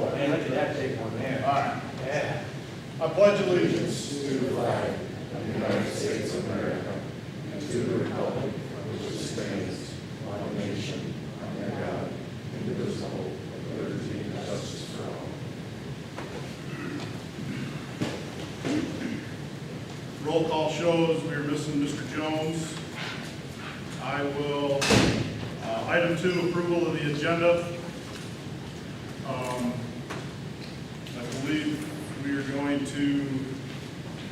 Man, look at that big one there. All right. Yeah. I pledge allegiance to the flag of the United States of America and to the republic for which it stands, one nation, under God, indivisible, with liberty and justice for all. Roll call shows we are missing Mr. Jones. I will, item 2, approval of the agenda. I believe we are going to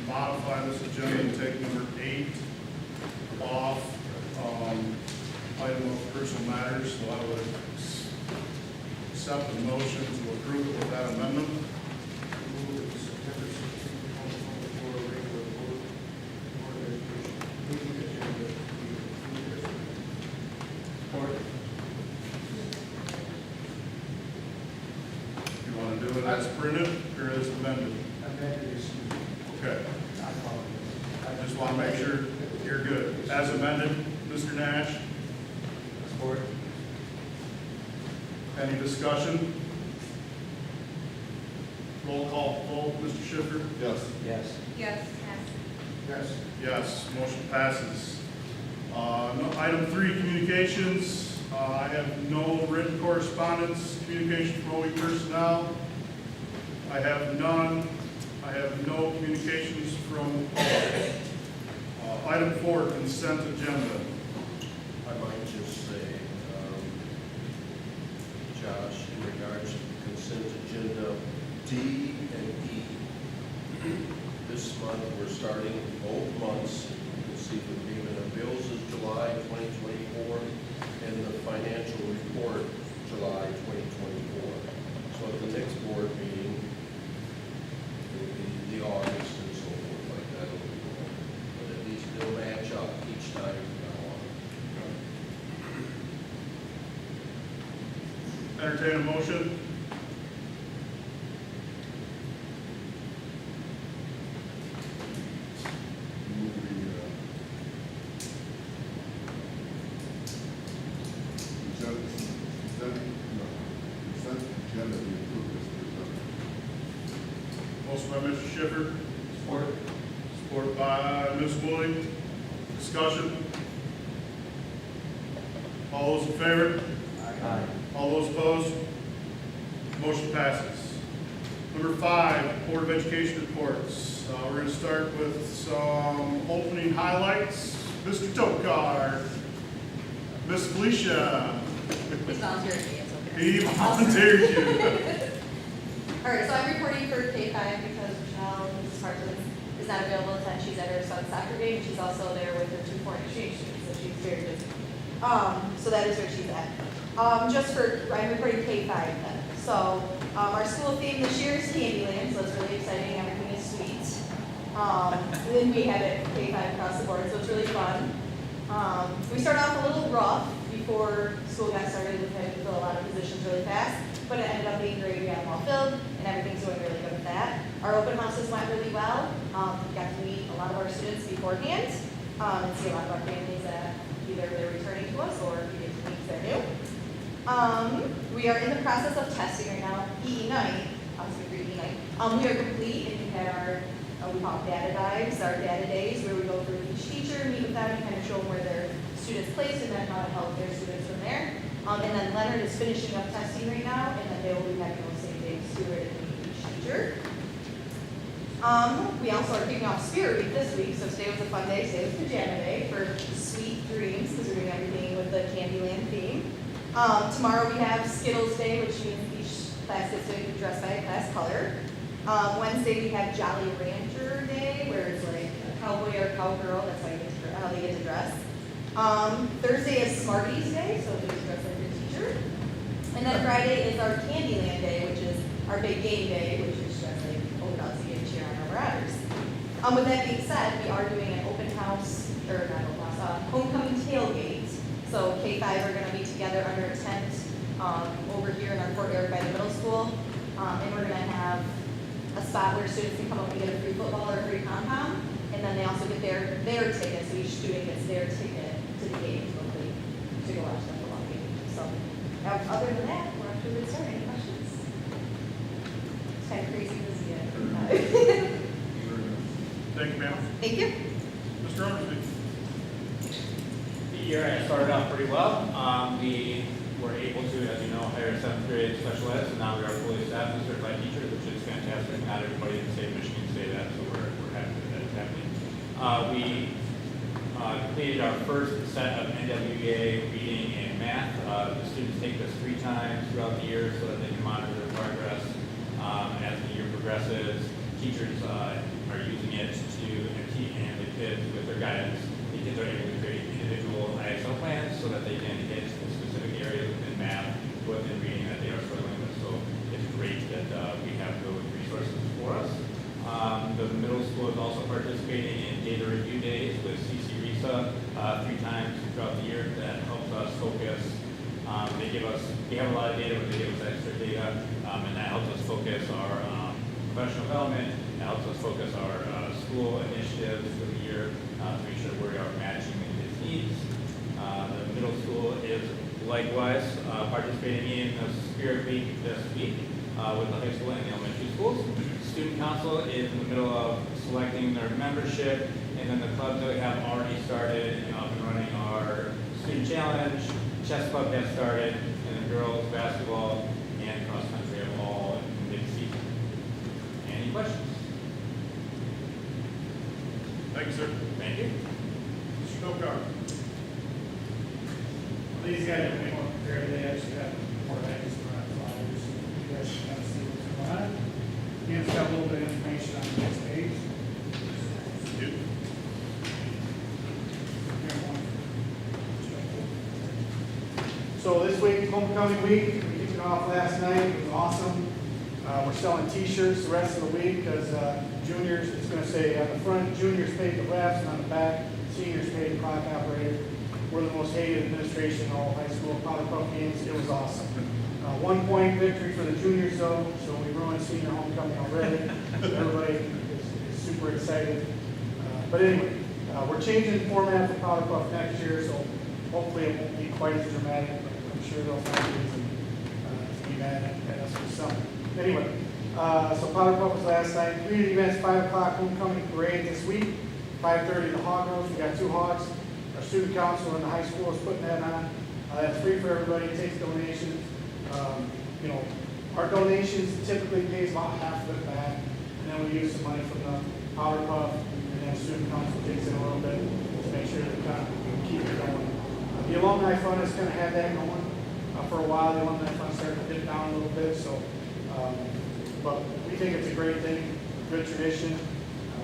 modify this agenda and take number 8 off, item of personal matters. So I would accept the motion to approve it with that amendment. You want to do it as printed or as amended? Okay. I just want to make sure you're good. As amended, Mr. Nash? Support. Any discussion? Roll call vote, Mr. Schiffer? Yes. Yes. Yes. Yes. Yes, motion passes. Item 3, communications. I have no written correspondence, communication from OE personnel. I have none. I have no communications from the public. Item 4, consent agenda. I might just say, Josh, in regards to the consent agenda, D and E. This month, we're starting both months. You can see the payment of bills is July 2024, and the financial report, July 2024. So at the next board meeting, it will be the August and so forth like that. But at least they'll match up each time from now on. Entertain a motion. Agenda be approved as presented. Motion by Mr. Schiffer, Support. support by Ms. Woolley. Discussion. All those in favor? Aye. All those opposed? Motion passes. Number 5, Board of Education reports. We're going to start with some opening highlights. Mr. Tokar, Miss Felicia, It's volunteer to me, it's okay. he volunteered you. All right, so I'm reporting for K-5 because Michelle, Mrs. Hartman, is not available to attend. She's at her son's soccer game. She's also there with her 2 foreign exchange students, so she's very busy. So that is where she's at. I'm reporting K-5 then. So our school theme this year is Candyland, so it's really exciting. Everything is sweet. And then we have it K-5 across the board, so it's really fun. We started off a little rough before school got started. We had to fill a lot of positions really fast, but it ended up being great. We got them all filled, and everything's going really good with that. Our open houses went really well. We got to meet a lot of our students beforehand and see a lot of our families that either they're returning to us or we get to meet they're new. We are in the process of testing right now. PE night, PE night. We are complete, and we had our we call them data dives, our data days, where we go through each teacher, meet with them, and kind of show them where their students placed, and then how to help their students from there. And then Leonard is finishing up testing right now, and then they will be having those same days to meet each teacher. We also are kicking off Spirit Week this week, so today was a fun day. Today was Pajama Day for sweet dreams, because we're doing everything with the Candyland theme. Tomorrow we have Skittles Day, which means each class gets to dress by a class color. Wednesday we have Jolly Rancher Day, where it's like a cowboy or cowgirl, that's how they get to dress. Thursday is Smarties Day, so they get to dress like a teacher. And then Friday is our Candyland Day, which is our big game day, which is just like Ovid-Elsie and cheer on our Marauders. With that being said, we are doing an open house, or not open house, homecoming tailgate. So K-5 are going to be together under a tent over here in our courtyard by the middle school. And we're going to have a spot where students can come up and get a free football or a free pom-pom. And then they also get their ticket, so each student gets their ticket to the game to go watch the football game. So other than that, we're off to a good start. Any questions? been crazy busy yet. Thank you, ma'am. Thank you. Mr. Ormsby. The year started out pretty well. We were able to, as you know, hire a seventh grade special ed, so now we are fully staffed and certified teachers, which is fantastic. Not everybody in the state of Michigan can say that, so we're happy that it's happening. We completed our first set of NWEA reading and math. The students take this 3 times throughout the year so that they can monitor their progress as the year progresses. Teachers are using it to, and the kids with their guidance, the kids are able to create individual ISL plans so that they can hit the specific areas within math, within reading that they are struggling with. So it's great that we have those resources for us. The middle school is also participating in data review days with CC RISA 3 times throughout the year. That helps us focus. We have a lot of data, but they give us extra data, and that helps us focus our professional development. It helps us focus our school initiatives for the year to make sure we are matching the kids' needs. The middle school is likewise participating in the Spirit Week this week with the high school and the elementary schools. Student council is in the middle of selecting their membership, and then the clubs that we have already started and up and running are student challenge, chess club has started, and then girls basketball and cross country have all mid-season. Any questions? Thank you, sir. Thank you. Mr. Dokar. These guys are way more prepared. They actually have more items for our flyers. You guys should kind of see what's going on. Again, it's got a little bit of information on the next page. You. So this week, homecoming week, we kicked it off last night. It was awesome. We're selling T-shirts the rest of the week because juniors, it's going to say on the front, juniors paid the refs, and on the back, seniors paid the clock operator. We're the most hated administration in all of high school powder puff games. It was awesome. 1 point victory for the juniors though, so we ruined senior homecoming already. Everybody is super excited. But anyway, we're changing the format for powder puff next year, so hopefully it won't be quite as dramatic, but I'm sure they'll find reason to be mad at us for something. Anyway, so powder puff was last night. Community events, 5 o'clock homecoming parade this week. 5:30 the hog roast. We got 2 hogs. Our student council in the high school is putting that on. That's free for everybody. It takes donations. You know, our donations typically pays about half of it back, and then we use some money from the powder puff, and then student council takes in a little bit to make sure that kind of keep it going. The alumni fund is going to have that going for a while. The alumni fund started to dip down a little bit, so but we think it's a great thing, a good tradition.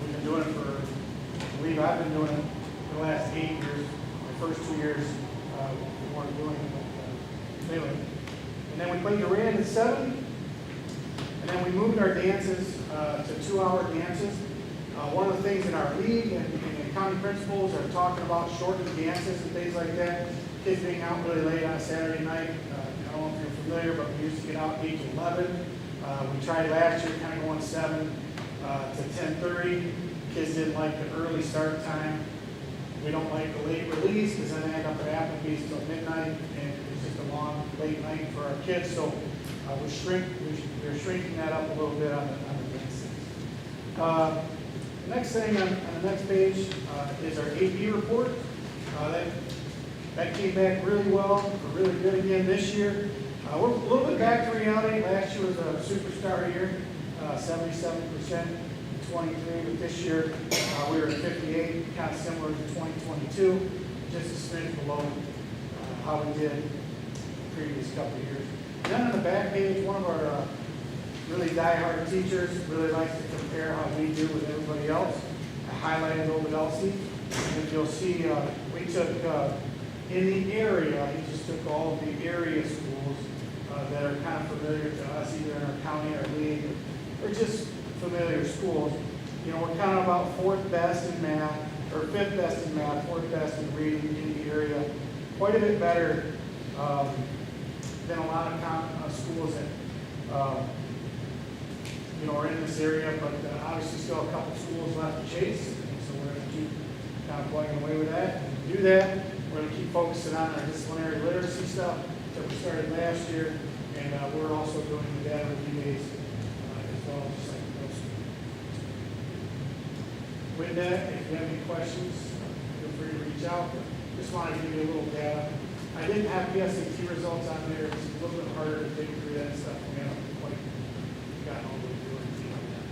We've been doing it for, I believe I've been doing it for the last 8 years. My first 2 years we weren't doing it, but anyway. And then we played Durand at 7, and then we moved our dances to 2-hour dances. One of the things in our league and county principals are talking about shortened dances and things like that. Kids being out really late on a Saturday night. I don't know if you're familiar, but we used to get out 8 to 11. We tried last year kind of going 7 to 10:30. Kids didn't like the early start time. We don't like the late release because then they end up at Applebee's till midnight, and it's just a long, late night for our kids. So we're shrinking that up a little bit on the dances. The next thing on the next page is our AP report. That came back really well, really good again this year. We're a little bit back to reality. Last year was a superstar year, 77%, 23, but this year we were at 58, kind of similar to 2022, just a smidge below how we did the previous couple of years. And then on the back page, one of our really diehard teachers really likes to compare how we do with everybody else. I highlighted Ovid-Elsie, and you'll see we took, in the area, he just took all of the area schools that are kind of familiar to us, either in our county or league, or just familiar schools. You know, we're kind of about 4th best in math, or 5th best in math, 4th best in reading in the area. Quite a bit better than a lot of schools that you know, are in this area, but obviously still a couple schools left to chase, and so we're going to keep kind of plugging away with that. And to do that, we're going to keep focusing on our disciplinary literacy stuff that we started last year, and we're also doing the data review days as well. With that, if you have any questions, feel free to reach out. Just want to give you a little data. I didn't have PSAT results on there. It's a little bit harder to dig through that stuff. We haven't quite gotten all the way through anything on that.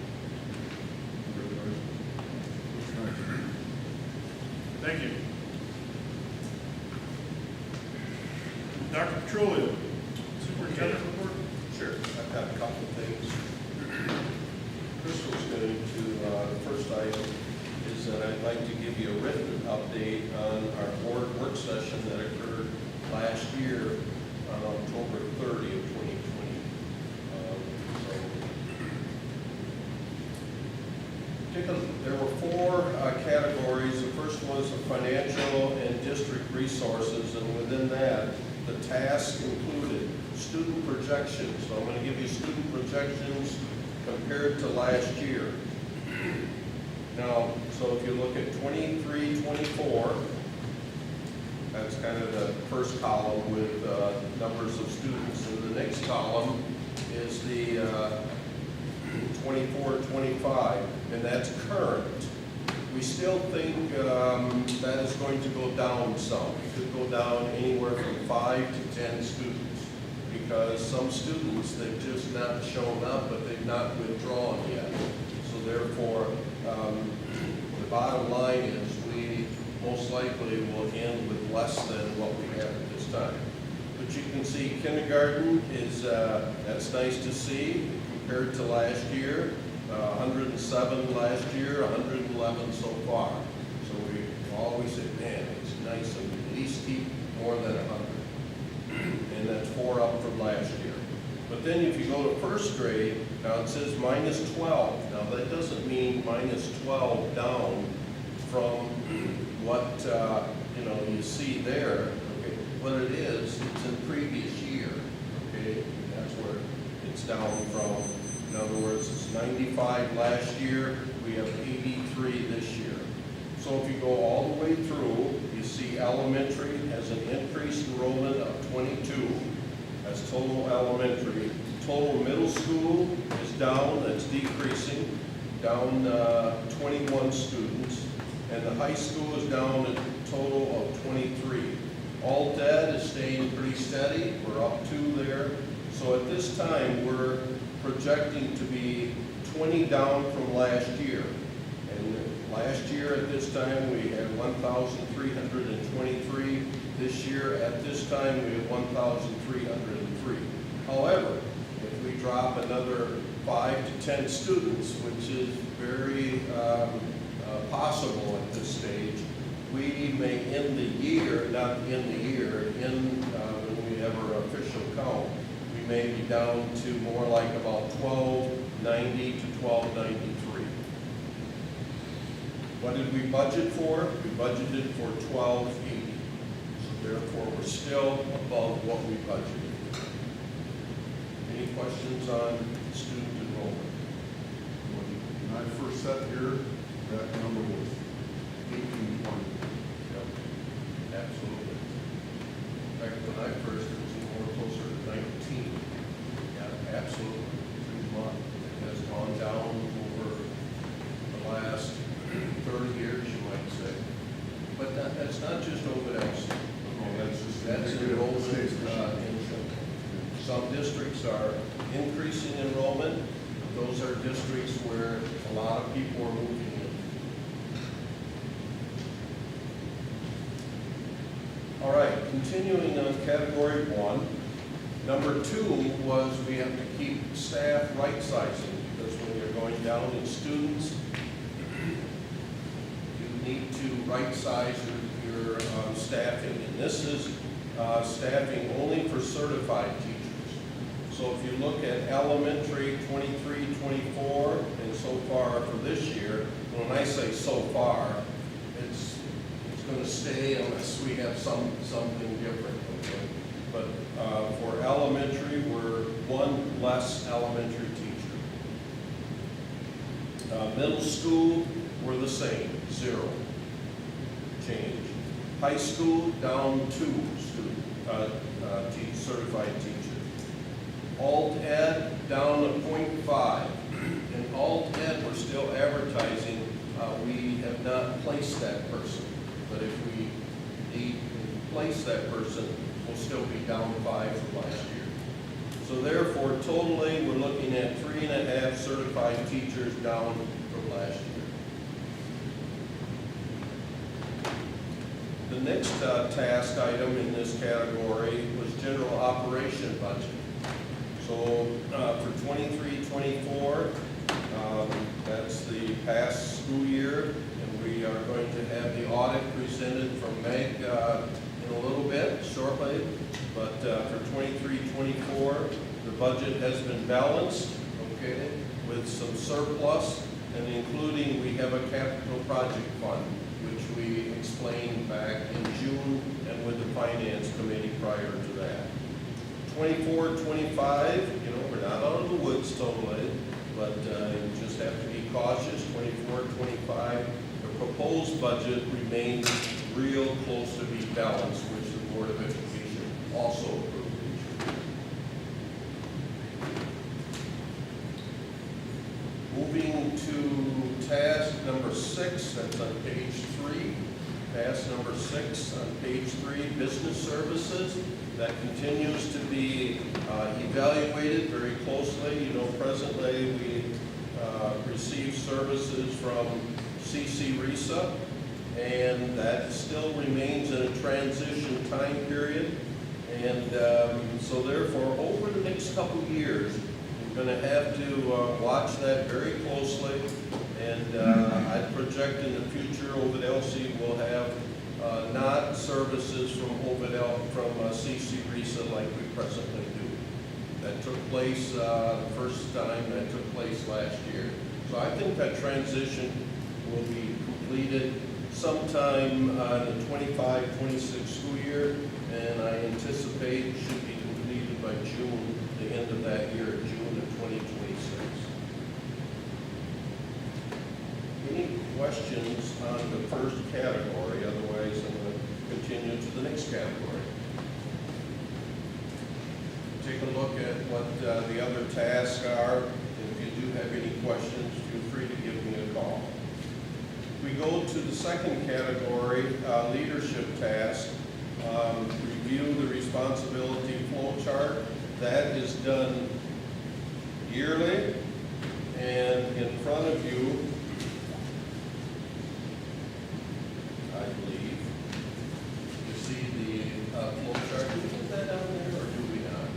Thank you. Dr. Petrolio, Superintendent report? Sure, I've got a couple of things. Crystal's going to, the first item is that I'd like to give you a written update on our board work session that occurred last year on October 30 of 2020. There were four categories. The first was the financial and district resources, and within that, the task included student projections. So I'm going to give you student projections compared to last year. Now, so if you look at 23, 24, that's kind of the first column with numbers of students. And the next column is the 24, 25, and that's current. We still think that is going to go down some. It could go down anywhere from 5 to 10 students, because some students, they've just not shown up, but they've not withdrawn yet. So therefore, the bottom line is we most likely will end with less than what we have at this time. But you can see kindergarten is, that's nice to see compared to last year. 107 last year, 111 so far. So we always say, man, it's nice to at least keep more than 100. And that's 4 up from last year. But then if you go to first grade, now it says minus 12. Now that doesn't mean minus 12 down from what you see there. Okay, what it is, it's in previous year. Okay, that's where it's down from. In other words, it's 95 last year, we have 83 this year. So if you go all the way through, you see elementary has an increased enrollment of 22. That's total elementary. Total middle school is down, that's decreasing, down 21 students. And the high school is down a total of 23. All dead is staying pretty steady, we're up 2 there. So at this time, we're projecting to be 20 down from last year. And last year at this time we had 1,323. This year at this time we have 1,303. However, if we drop another 5 to 10 students, which is very possible at this stage, we may end the year, not end the year, when we have our official count, we may be down to more like about 1290 to 1293. What did we budget for? We budgeted for 1280. So therefore, we're still above what we budgeted. Any questions on student enrollment? When I first sat here, that number was 1820. Yep, absolutely. In fact, when I first, it was more closer to 19. Yeah, absolutely. It has gone down over the last 30 years, you might say. But that's not just Ovid-Elsie. That's enrollment in some districts are increasing enrollment. Those are districts where a lot of people are moving in. All right, continuing on category 1. Number 2 was we have to keep staff right-sizing, because when you're going down in students, you need to right-size your staffing. And this is staffing only for certified teachers. So if you look at elementary 23, 24, and so far for this year, when I say so far, it's going to stay unless we have something different. Okay? But for elementary, we're 1 less elementary teacher. Middle school, we're the same, 0 change. High school, down 2 certified teachers. Alt Ed, down to 0.5. In Alt Ed, we're still advertising. We replace that person will still be down 5 from last year. So therefore, totally, we're looking at 3.5 certified teachers down from last year. The next task item in this category was general operation budget. So for 23-24, that's the past school year, and we are going to have the audit presented from Meg in a little bit, shortly. But for 23-24, the budget has been balanced, okay, with some surplus, and including we have a capital project fund, which we explained back in June and with the finance committee prior to that. 24-25, you know, we're not out of the woods totally, but you just have to be cautious. 24-25, the proposed budget remains real close to be balanced, which the Board of Education also approved each year. Moving to task number 6, that's on page 3. Task number 6 on page 3, business services. That continues to be evaluated very closely. You know, presently we receive services from CC RISA, and that still remains in a transition time period. And so therefore, over the next couple of years, we're going to have to watch that very closely. And I project in the future, Ovid-Elsie will have not services from CC RISA like we presently do. That took place, the first time that took place last year. So I think that transition will be completed sometime in the 25-26 school year, and I anticipate it should be completed by June, the end of that year, June of 2026. Any questions on the first category? Otherwise, I'm going to continue to the next category. Take a look at what the other tasks are. If you do have any questions, feel free to give me a call. We go to the second category, leadership task. Review the responsibility flow chart. That is done yearly, and in front of you, I believe, you see the flow chart. Do we put that down there, or do we not?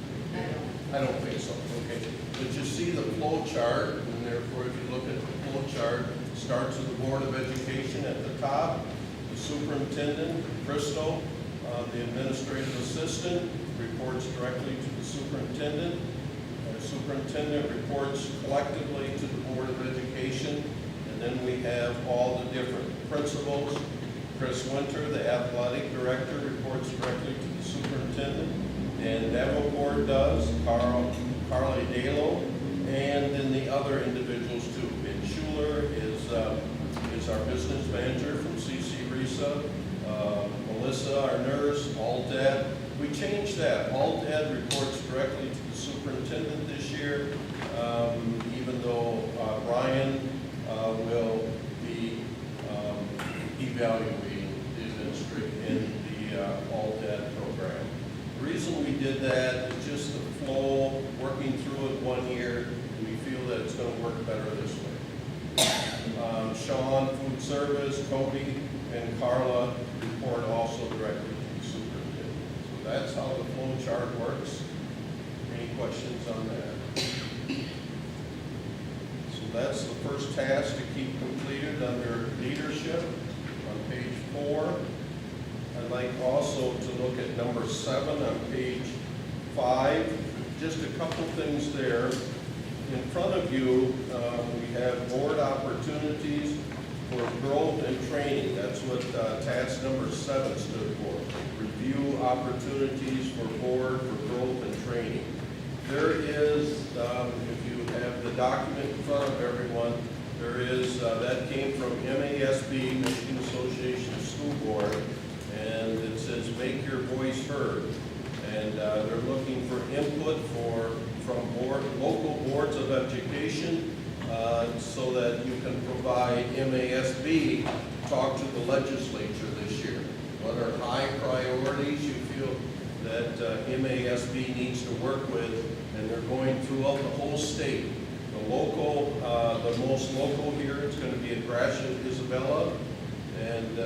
I don't think so. Okay, but you see the flow chart, and therefore, if you look at the flow chart, it starts with the Board of Education at the top, the superintendent, Crystal, the administrative assistant reports directly to the superintendent. The superintendent reports collectively to the Board of Education, and then we have all the different principals. Chris Winter, the athletic director, reports directly to the superintendent, and Davenport does, Carly Dalo, and then the other individuals too. Ben Schuler is our business manager from CC RISA. Melissa, our nurse, Alt-Ed. We changed that. Alt-Ed reports directly to the superintendent this year, even though Brian will be evaluating the administrative in the Alt-Ed program. The reason we did that is just the flow, working through it one year, and we feel that it's going to work better this way. Sean, food service, Cody, and Carla report also directly to the superintendent. So that's how the flow chart works. Any questions on that? So that's the first task to keep completed under leadership on page 4. I'd like also to look at number 7 on page 5. Just a couple things there. In front of you, we have board opportunities for growth and training. That's what task number 7 stood for. Review opportunities for board for growth and training. There is, if you have the document in front of everyone, there is, that came from MASB, Michigan Association of School Board, and it says make your voice heard. And they're looking for input from local boards of education, so that you can provide MASB talk to the legislature this year. What are high priorities you feel that MASB needs to work with, and they're going throughout the whole state. The local, the most local here is going to be at Gratiot, Isabella, and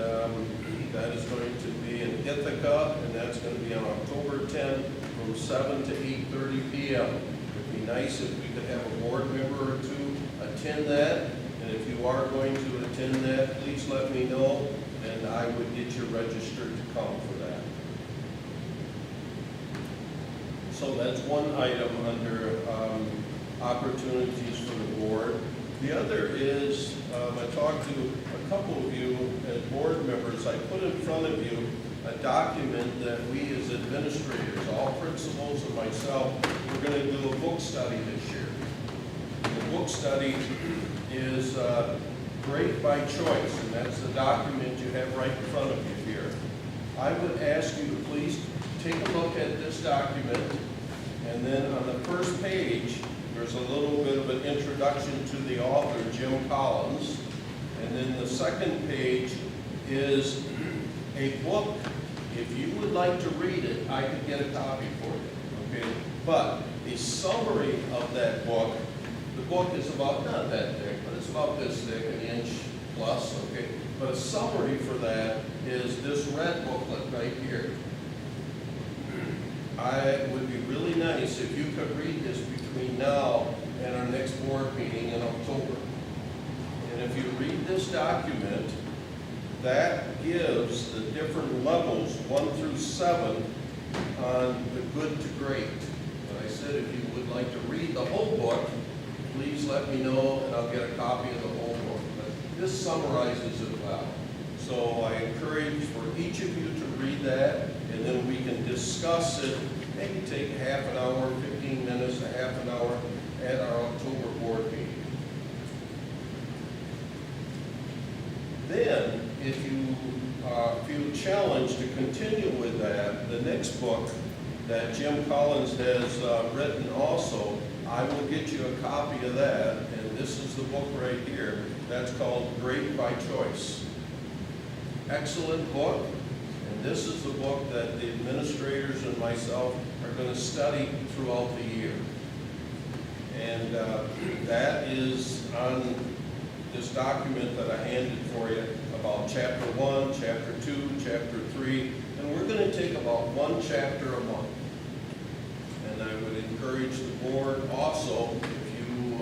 that is going to be in Ithaca, and that's going to be on October 10th from 7 to 8:30 p.m. It'd be nice if we could have a board member or two attend that, and if you are going to attend that, please let me know, and I would get you registered to come for that. So that's one item under opportunities for the board. The other is, I talked to a couple of you as board members. I put in front of you a document that we as administrators, all principals and myself, we're going to do a book study this year. The book study is Great by Choice, and that's the document you have right in front of you here. I would ask you to please take a look at this document, and then on the first page, there's a little bit of an introduction to the author, Jim Collins. And then the second page is a book. If you would like to read it, I could get a copy for you, okay? But a summary of that book, the book is about, not that thick, but it's about this thick, an inch plus, okay? But a summary for that is this red booklet right here. It would be really nice if you could read this between now and our next board meeting in October. And if you read this document, that gives the different levels, 1 through 7, on the good to great. And I said if you would like to read the whole book, please let me know and I'll get a copy of the whole book. But this summarizes it well. So I encourage for each of you to read that, and then we can discuss it, maybe take a half an hour, 15 minutes, a half an hour at our October board meeting. Then, if you feel challenged to continue with that, the next book that Jim Collins has written also, I will get you a copy of that, and this is the book right here. That's called Great by Choice. Excellent book, and this is the book that the administrators and myself are going to study throughout the year. And that is on this document that I handed for you about chapter 1, chapter 2, chapter 3, and we're going to take about one chapter a month. And I would encourage the board also, if you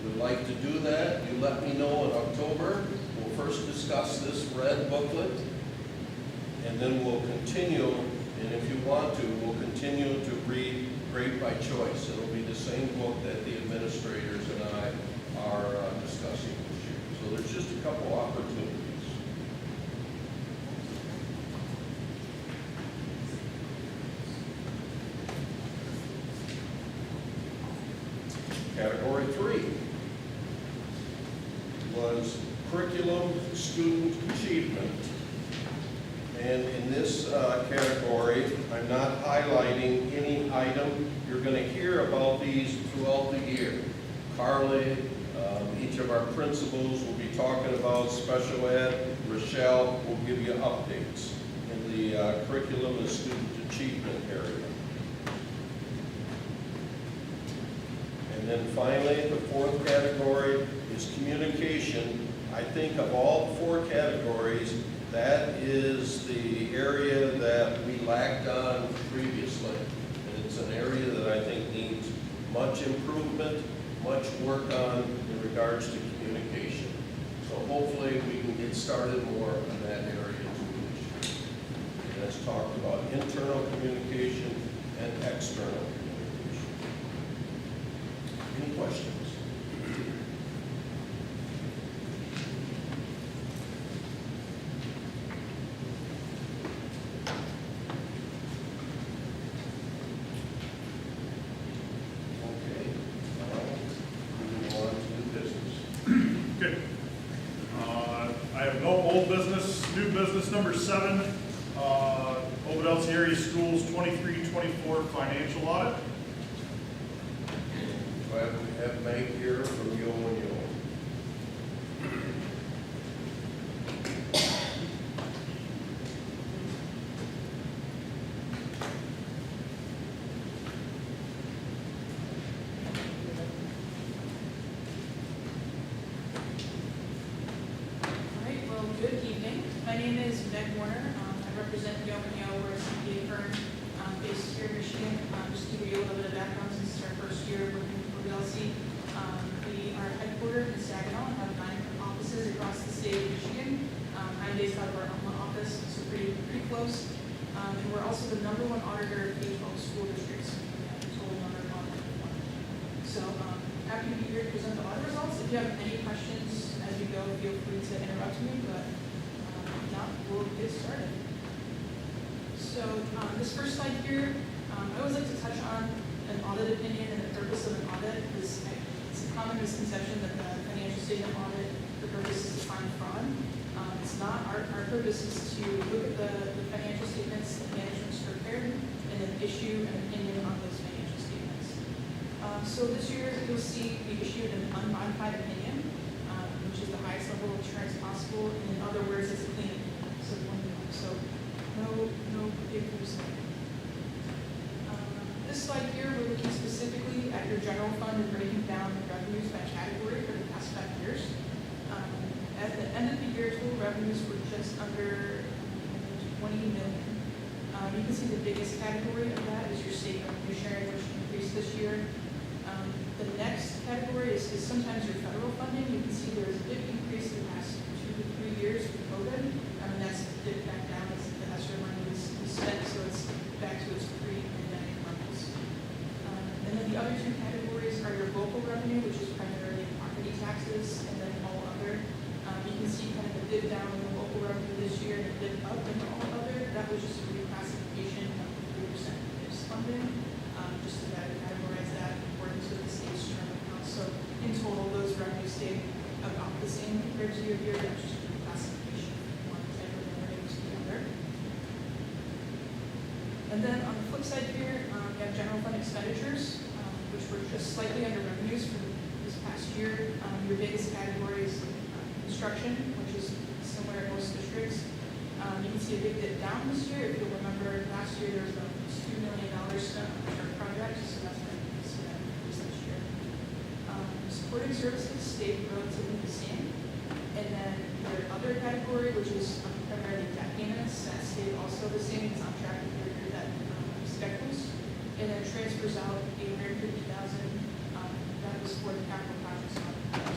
would like to do that, you let me know in October. We'll first discuss this red booklet, and then we'll continue, and if you want to, we'll continue to read Great by Choice. It'll be the same book that the administrators and I are discussing this year. So there's just a couple opportunities. Category 3 was curriculum student achievement. And in this category, I'm not highlighting any item. You're going to hear about these throughout the year. Carly, each of our principals will be talking about special ed. Rochelle will give you updates in the curriculum and student achievement area. And then finally, the fourth category is communication. I think of all 4 categories, that is the area that we lacked on previously. And it's an area that I think needs much improvement, much work on in regards to communication. So hopefully we can get started more in that area too. And let's talk about internal communication and external communication. Any questions? Okay. I have no old business. New business number 7, Ovid-Elsie Area Schools 23-24 financial audit. Do I have Meg here from Yo and Yo? my name is Meg Warner. I represent Yo and Yo. We're a CPA firm based here in Michigan. Just to give you a little bit of background, since it's our first year working with Ovid-Elsie. We are headquartered in Saginaw and have 9 offices across the state of Michigan. I'm based out of our Omaha office, so pretty close. And we're also the #1 auditor of K-12 school districts. Total number of audit. So happy to be here to present the audit results. If you have any questions as we go, feel free to interrupt me, but if not, we'll get started. So this first slide here, I always like to touch on an audit opinion and the purpose of an audit. It's a common misconception that the financial statement audit, the purpose is to find fraud. It's not. Our purpose is to look at the financial statements that management's prepared and then issue an opinion on those financial statements. So this year, you'll see we issued an unmodified opinion, which is the highest level of assurance possible. And in other words, it's a clean opinion. So no big news there. This slide here, we're looking specifically at your general fund and breaking down the revenues by category for the past 5 years. At the end of the year, total revenues were just under $20 million. You can see the biggest category of that is your state revenue sharing, which increased this year. The next category is sometimes your federal funding. You can see there was a big increase in the past 2 to 3 years with COVID. That's dipped back down as the ESSER money was spent, so it's back to its pre-pandemic levels. And then the other 2 categories are your local revenue, which is primarily property taxes, and then all other. You can see kind of a dip down in the local revenue this year and a dip up in the all other. That was just a reclassification of the 3% PIPS funding, just to better categorize that in accordance with the state's term account. So in total, those revenues stayed about the same compared to your year. That's just a reclassification from one type of revenue to the other. And then on the flip side here, you have general fund expenditures, which were just slightly under revenues for this past year. Your biggest category is construction, which is similar in most districts. You can see a big dip down this year. If you'll remember, last year there was about $2 million spent on our project, so that's why you can see that increase this year. Supporting services stayed relatively the same. And then your other category, which is primarily debt payments, that stayed also the same. It's on track with your debt schedules. And then transfers out $850,000. That was for the capital projects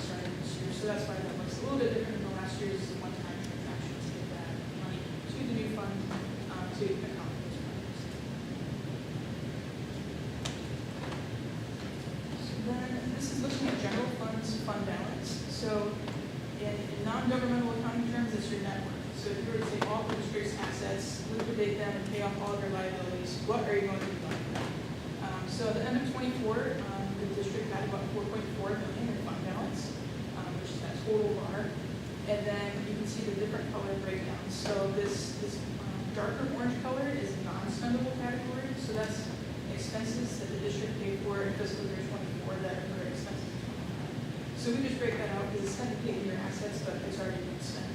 starting this year. So that's why that looks a little bit different than the last year's one-time transaction to get that money to the new fund to account for those projects. So then this is looking at general funds fund balance. So in non-governmental accounting terms, it's your net worth. So if you were to take all the district's assets, liquidate them, and pay off all of your liabilities, what are you going to do with them? So at the end of 24, the district had about $4.4 million in fund balance, which is that total bar. And then you can see the different color breakdowns. So this darker orange color is non-spendable category. So that's expenses that the district paid for in fiscal year 24 that are expenses in 25. So we just break that out because it's kind of paid your assets, but it's already been spent.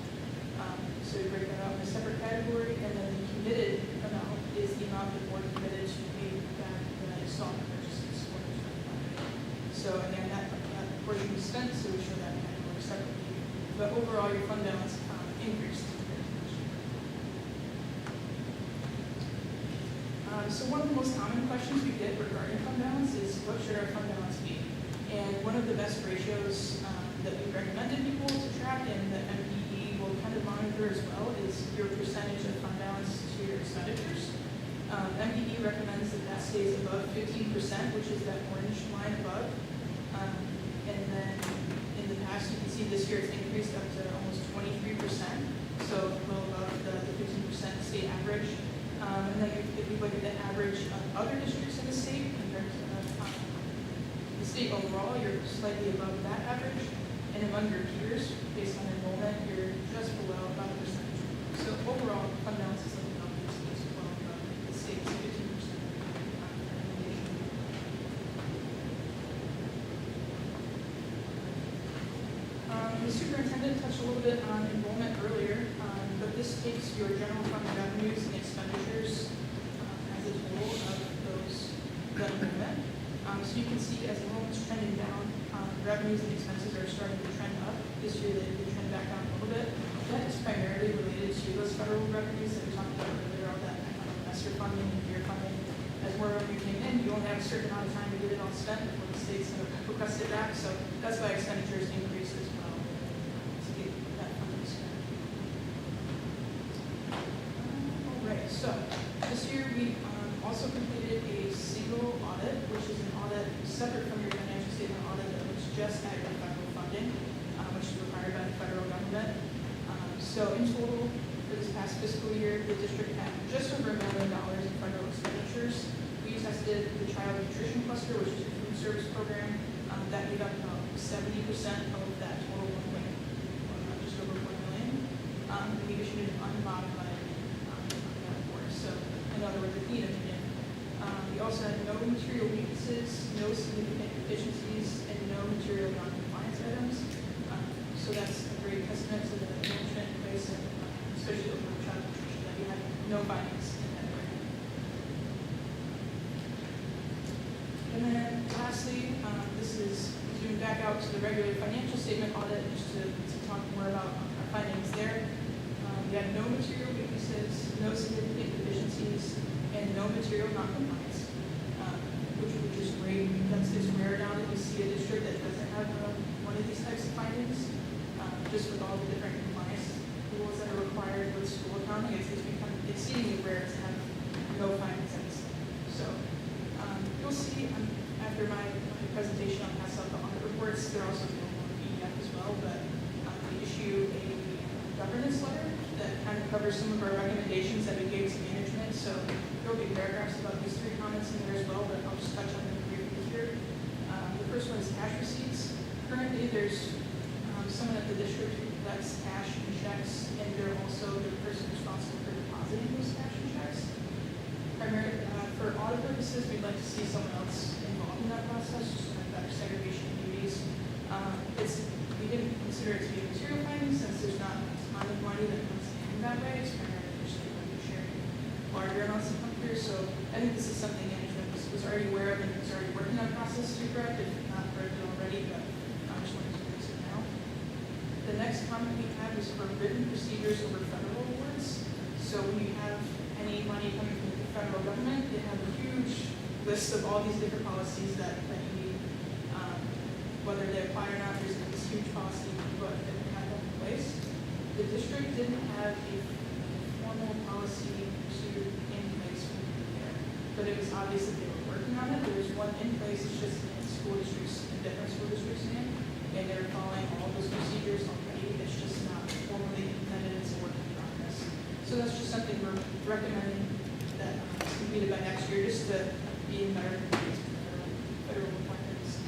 So we break that out in a separate category, and then the committed amount is the amount the board committed to pay back the installment purchases for the 25. So again, that portion was spent, so we show that category separately. But overall, your fund balance increased compared to last year. So one of the most common questions we get regarding fund balance is, what should our fund balance be? And one of the best ratios that we've recommended people to track, and the MPE will kind of monitor as well, is your percentage of fund balance to your expenditures. MPE recommends that that stays above 15%, which is that orange line above. And then in the past, you can see this year it's increased up to almost 23%, so well above the 15% state average. And then if you look at the average of other districts in the state compared to the state overall, you're slightly above that average. And among your peers, based on enrollment, you're just below about a percentage. So overall, fund balance is looking healthy. It's well above the state's 15% recommendation. The superintendent touched a little bit on enrollment earlier, but this takes your general fund revenues and expenditures as a total of those that enrollment. So you can see as enrollment's trending down, revenues and expenses are starting to trend up. This year they trend back down a little bit. That is primarily related to those federal revenues that we talked about earlier, all that ESSER funding and year funding. As more revenue came in, you only have a certain amount of time to get it all spent before the state's going to request it back. So that's why expenditures increase as well to get that funding spent. All right, so this year we also completed a single audit, which is an audit separate from your financial statement audit that looks just at your federal funding, which is required by the federal government. So in total, for this past fiscal year, the district had just over $1 million in federal expenditures. We tested the child nutrition cluster, which is a food service program, that made up about 70% of that total just over $1 million. And we issued an unmodified report. So in other words, a clean opinion. We also had no material weaknesses, no significant deficiencies, and no material non-compliance items. So that's a great testament to the management in place, and especially over child nutrition, that we had no findings in that area. And then lastly, this is zooming back out to the regular financial statement audit, just to talk more about our findings there. We had no material weaknesses, no significant deficiencies, and no material non-compliance, which is great. It's rare now that we see a district that doesn't have one of these types of findings. Just with all the different compliance rules that are required with school accounting, it's become exceedingly rare to have no findings in this. So you'll see after my presentation, I'll pass out the audit reports. They're also available in PDF as well, but we issue a governance letter that kind of covers some of our recommendations that we gave to management. So there will be paragraphs about these 3 comments in there as well, but I'll just touch on them briefly here. The first one is cash receipts. Currently, there's someone at the district who collects cash and checks, and they're also the person responsible for depositing those cash and checks. Primarily, for audit purposes, we'd like to see someone else involved in that process, just to have better segregation of duties. We didn't consider it to be a material finding since there's not a ton of money that comes in that way. It's primarily just like sharing larger amounts of computers. So I think this is something management was already aware of and was already working on process to correct, if not corrected already, but I just wanted to fix it now. The next comment we had was for written procedures over federal awards. So when you have any money coming from the federal government, they have a huge list of all these different policies that you need. Whether they apply or not, there's this huge policy book that we have in place. The district didn't have a formal policy procedure in place from there, but it was obvious that they were working on it. There was one in place, it's just in school districts, in different school districts name, and they're following all those procedures already. It's just not formally implemented, it's a work in progress. So that's just something we're recommending that is completed by next year, just to be in better compliance with federal requirements.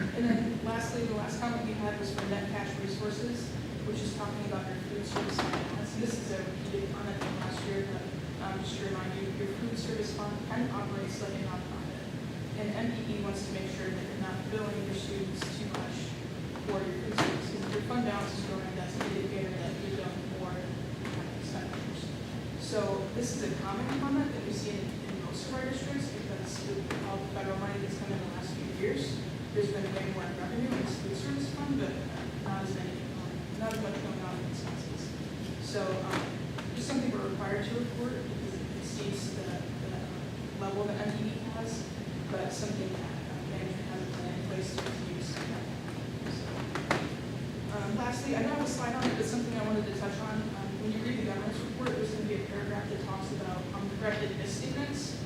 And then lastly, the last comment we had was for net cash resources, which is talking about your food service fund. So this is a repeated comment from last year, but just to remind you, your food service fund kind of operates like a nonprofit. And MPE wants to make sure that you're not billing your students too much for your food service. Because if your fund balance is growing, that's an indicator that you're doing more expenditures. So this is a common comment that we see in most of our districts, because with all the federal money that's come in the last few years, there's been way more revenue in the food service fund, but not as much going on in expenses. So just something we're required to report because it exceeds the level that MPE has, but something that management has a plan in place to continue to spend that. So, lastly, I don't have a slide on it, but something I wanted to touch on. When you read the governance report, there's going to be a paragraph that talks about uncorrected misstatements.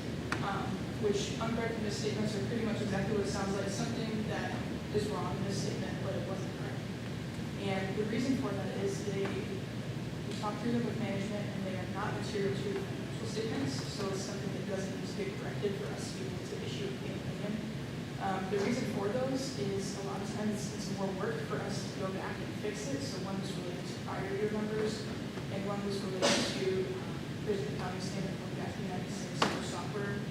Which uncorrected misstatements are pretty much exactly what it sounds like, something that is wrong in this statement, but it wasn't correct. And the reason for that is we talked through them with management, and they are not material to the financial statements, so it's something that doesn't need to be corrected for us to be able to issue an opinion. The reason for those is a lot of times it's more work for us to go back and fix it. So one was related to prior year numbers, and one was related to there's an accounting standard called back in 1996 for software.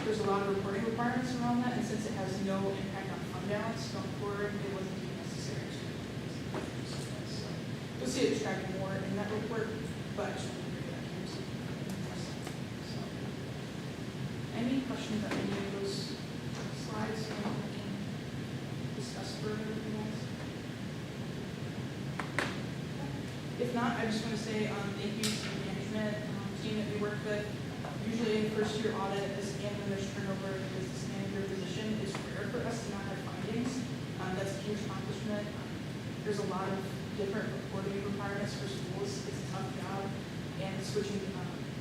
There's a lot of reporting requirements around that, and since it has no impact on fund balance going forward, it wasn't even necessary to. So you'll see it described more in that report, but I just wanted to bring that here. So, any questions on any of those slides? for everything else? If not, I just want to say thank you to the management team that we work with. Usually in first year audit, and when there's turnover in the business manager position, it's rare for us to not have findings. That's a huge accomplishment. There's a lot of different reporting requirements for schools. It's a tough job. And switching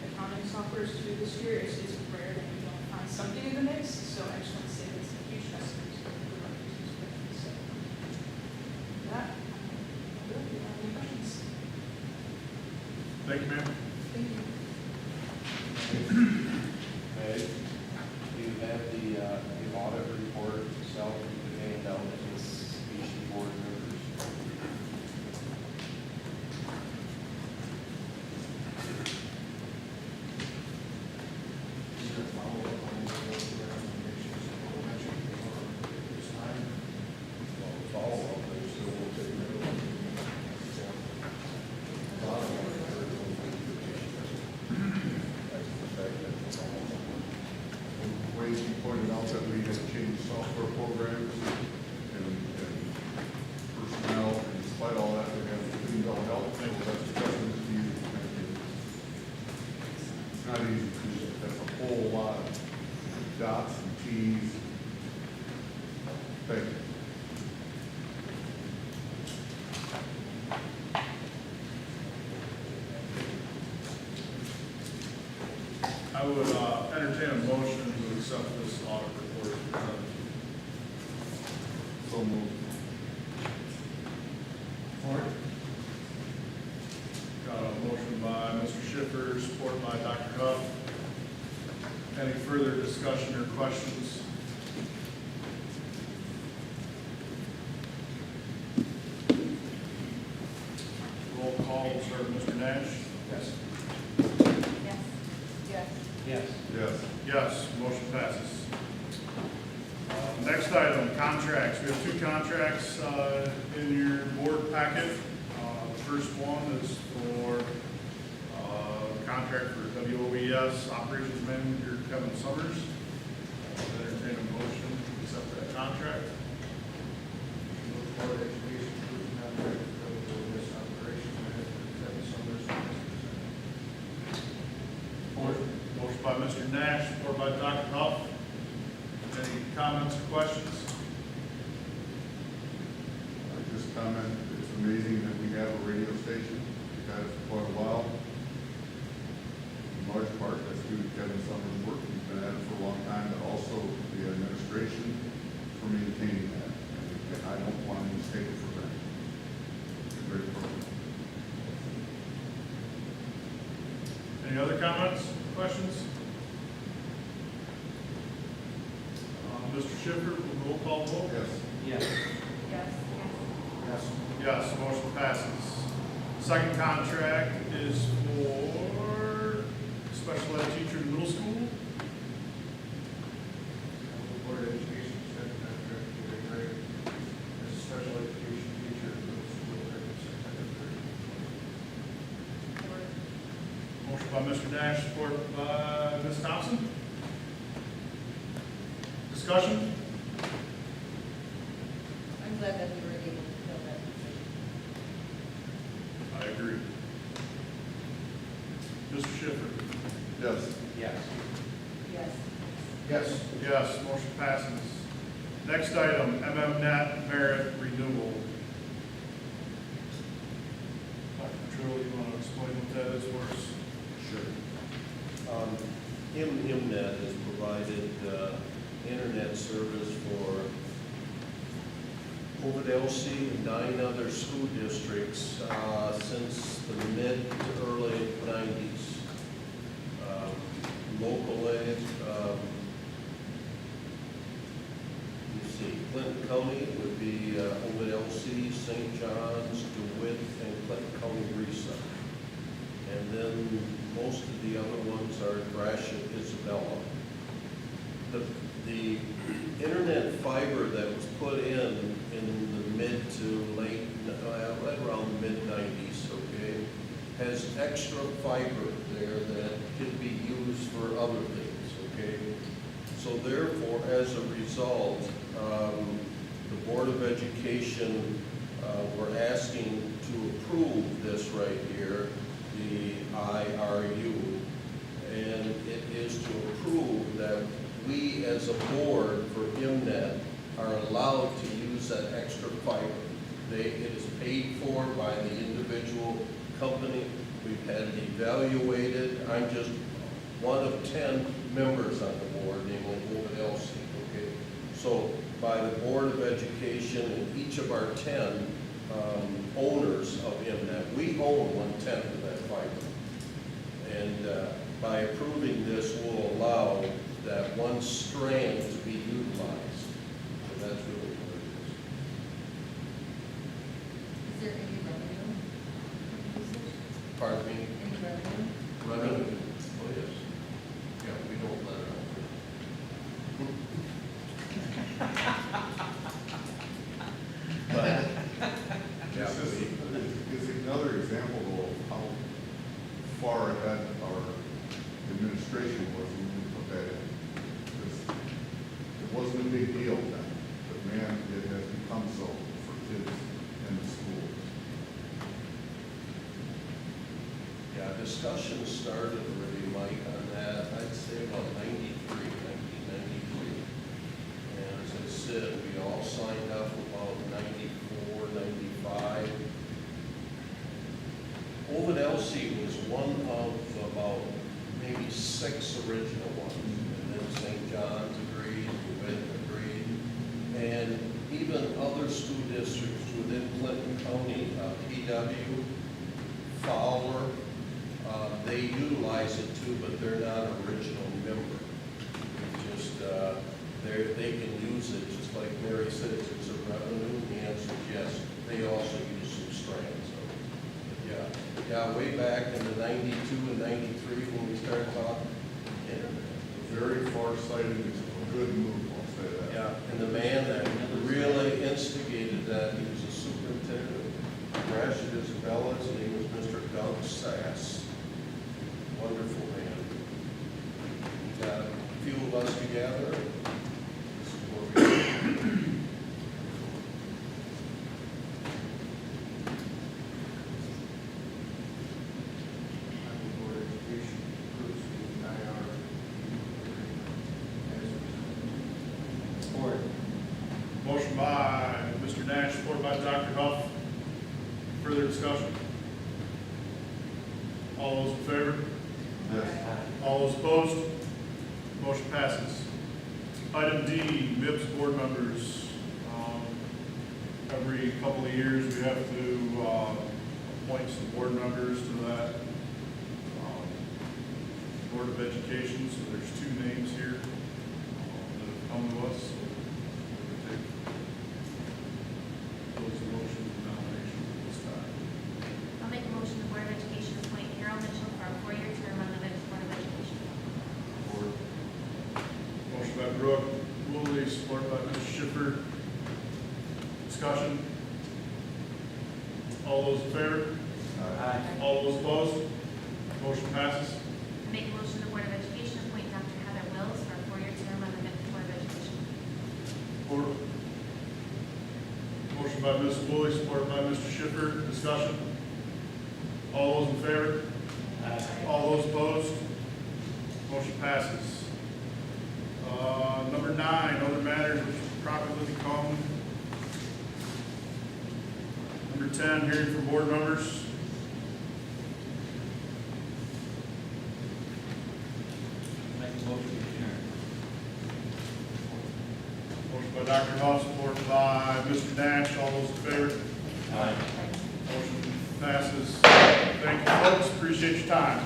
accounting softwares to this year, it's rare that you don't find something in the mix. So I just want to say that's a huge testament to the work that you're doing. So with that, I'm good. Do you have any questions? Thank you, ma'am. Thank you. Okay, you have the audit report itself, you can hand down to each board members. Is there a follow-up on any of those recommendations that were mentioned before this time? Well, follow-up, they still will take care of it. A lot of them are very good. Ways you pointed out that we had changed software programs and personnel, and despite all that, we have cleaned all help, so that's testament to you. It's not easy, because that's a whole lot of dots and Ts. Thank you. I would entertain a motion to accept this audit report as presented. So moved. Got a motion by Mr. Schiffer, support by Dr. Huff. Any further discussion or questions? Roll call, we'll start with Mr. Nash. Yes. Yes. Yes. Yes. Yes. Yes, motion passes. Next item, contracts. We have two contracts in your board packet. The first one is for contract for WOES Operations Manager Kevin Summers. Entertain a motion to accept that contract. Board of Education approved contract for this operations manager, Kevin Summers. Motion by Mr. Nash, supported by Dr. Huff. Any comments or questions? I just comment, it's amazing that we have a radio station, we've had it for quite a while. In large part, that's due to Kevin Summers' work, he's been at it for a long time, but also the administration for maintaining that. And I don't want to take it for granted. It's a great program. Any other comments, questions? Mr. Schiffer, roll call vote? Yes. Yes. Yes. Yes. Yes, motion passes. Second contract is for special ed teacher in middle school. Board of Education said contract for the grade as a special education teacher in the school grade September 30th. Motion by Mr. Nash, supported by Ms. Thompson. Discussion? I'm glad that we were able to fill that position. I agree. Mr. Schiffer? Yes. Yes. Yes. Yes. Yes, motion passes. Next item, MMNet merit renewal. Dr. True, you want to explain what that is for us? Sure. IMNet has provided internet service for Ovid-Elsie and 9 other school districts since the mid to early 90s. Locally, you see, Clinton County would be Ovid-Elsie, St. John's, DeWitt, and Clinton County Risa. And then most of the other ones are Gratiot, Isabella. The internet fiber that was put in the mid to late, right around the mid-90s, okay, has extra fiber there that can be used for other things, okay? So therefore, as a result, the Board of Education, we're asking to approve this right here, the IRU. And it is to approve that we as a board for IMNET are allowed to use that extra fiber. It is paid for by the individual company. We've had it evaluated. I'm just one of 10 members on the board, namely Ovid-Elsie, okay? So by the Board of Education and each of our 10 owners of IMNET, we own 1/10 of that fiber. And by approving this, will allow that one strand to be utilized. So that's really what it Is there any revenue? is. Pardon me? Any revenue? Revenue? Oh, yes. Yeah, we don't let it out. But, yeah, This is another example of how far ahead our administration was when we put that in. Because it wasn't a big deal then, but man, it has become so for kids in the school. yeah, discussion started already, Mike, on that, I'd say about 1993. And as I said, we all signed up about 94, 95. Ovid-Elsie was one of about maybe 6 original ones. And then St. John's agreed, Ovid agreed. And even other school districts within Clinton County, PW, Fowler, they utilize it too, but they're not an original member. It's just, they can use it, just like Mary said, it's a revenue. The answer is yes. They also use some strands of it. But yeah, way back in the 92 and 93 when we started talking internet. Very far-sighted, it's a good move, I'll say that. Yeah, and the man that really instigated that, he was a superintendent of Gratiot Isabella, his name was Mr. Doug Sass. Wonderful man. We got a few of us together. This is what we do. Board of Education approves the IR. Support. Motion by Mr. Nash, supported by Dr. Huff. Further discussion? All those in favor? Yes. All those opposed? Motion passes. Item D, MIPS board members. Every couple of years, we have to appoint some board members to that Board of Education. So there's 2 names here that have come to us. So we're going to take those motions and nominations at this time. I'll make a motion the Board of Education appoint Harold Mitchell for a 4-year term on the Board of Education. Motion by Brooke, Woolley, supported by Ms. Schiffer. Discussion? All those in favor? Aye. All those opposed? Motion passes. I make a motion the Board of Education appoint Dr. Heather Wills for a 4-year term on the Board of Education. Support. Motion by Ms. Woolley, supported by Mr. Schiffer. Discussion? All those in favor? All those opposed? Motion passes. Number 9, other matters which properly come. Number 10, hearing from board members. Make a motion to adjourn. Motion by Dr. Huff, supported by Mr. Nash. All those in favor? Aye. Motion passes. Thank you, folks. Appreciate your time.